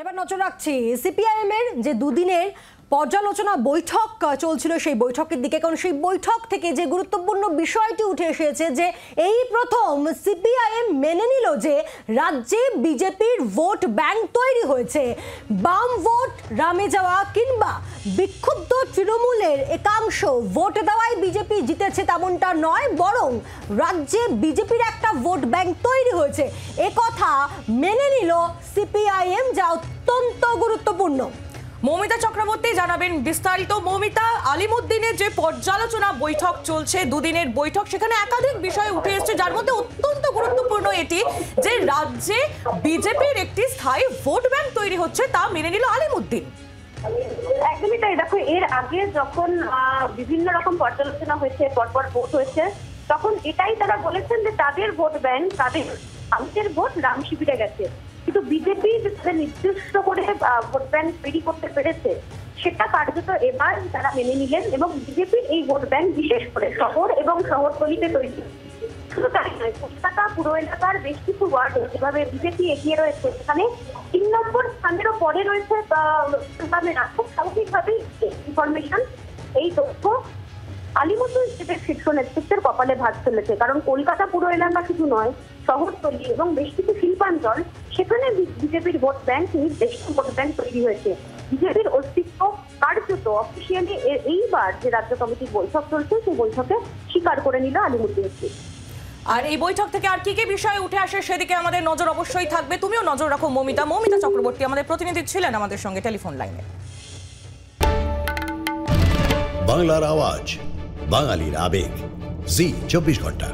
এবার নজর রাখছি সিপিআইএম এর যে দুদিনের পর্যালোচনা বৈঠক চলছিল সেই বৈঠকের দিকে, কারণ সেই বৈঠক থেকে যে গুরুত্বপূর্ণ বিষয়টি উঠে এসেছে যে এই প্রথম সিপিআইএম মেনে নিল যে রাজ্যে বিজেপির ভোট ব্যাংক তৈরি হয়েছে। বাম ভোট রামে যাওয়া কিংবা বিক্ষুব্ধ তৃণমূলের একাংশ ভোট দেওয়ায় বিজেপি জিতেছে তেমনটা নয়, বরং রাজ্যে বিজেপির একটা ভোট ব্যাংক তৈরি হয়েছে, একথা মেনে নিল সিপিআইএম, যা অত্যন্ত গুরুত্বপূর্ণ। মৌমিতা চক্রবর্তী জানাবেন বিস্তারিত। মৌমিতা, আলিমুদ্দিনের যে পর্যালোচনা বৈঠক চলছে, দুদিনের বৈঠক, সেখানে একাধিক বিষয় উঠে এসেছে, যার মধ্যে অত্যন্ত গুরুত্বপূর্ণ এটি যে রাজ্যে বিজেপির একটি স্থায়ী ভোট ব্যাংক তৈরি হচ্ছে, তা মেনে নিল আলিমুদ্দিন। একদমই তাই। দেখো, এর আগে যখন বিভিন্ন রকম পর্যালোচনা হয়েছে, পরপর ভোট হয়েছে, তখন এটাই তারা বলেছেন যে তাদের ভোট ব্যাংক, তাদের মানুষের ভোট রাম শিবিরে গেছে। কিন্তু বিজেপি যে নির্দিষ্ট করে ভোট ব্যাংক তৈরি করতে পেরেছে, সেটা কার্যত এবার তারা মেনে নিলেন এবং বিজেপির এই ভোট ব্যাংক বিশেষ করে শহর এবং শহরতলিতে তৈরি। শুধু তাই নয়, কলকাতা পুরো এলাকার বেশ কিছু ওয়ার্ডে যেভাবে বিজেপি এগিয়ে রয়েছে, সেখানে ৩ নম্বর স্থানেরও পরে রয়েছে খুব স্বাভাবিকভাবেই ইনফরমেশন, এই তথ্য আলিমুদ্দিন শীর্ষ নেতৃত্বের কপালে ভাঁজ ফেলেছে। কারণ কলকাতা পুরো এলাকা শুধু নয়, শহরতলি এবং বেশ কিছু শিল্পাঞ্চল, সেখানে বিজেপির ভোট ব্যাংক, নির্দিষ্ট ভোট ব্যাংক তৈরি হয়েছে। বিজেপির অস্তিত্ব কার্যত অফিসিয়ালি এইবার যে রাজ্য কমিটির বৈঠক চলছে, সেই বৈঠকে স্বীকার করে নিল আলিমুদ্দিন। আর এই বৈঠক থেকে আর কি কি বিষয় উঠে আসে সেদিকে আমাদের নজর অবশ্যই থাকবে। তুমিও নজর রাখো মৌমিতা। মৌমিতা চক্রবর্তী আমাদের প্রতিনিধি ছিলেন আমাদের সঙ্গে টেলিফোন লাইনে। বাংলার আওয়াজ, বাঙালির আবেগ, জি 24 ঘন্টা।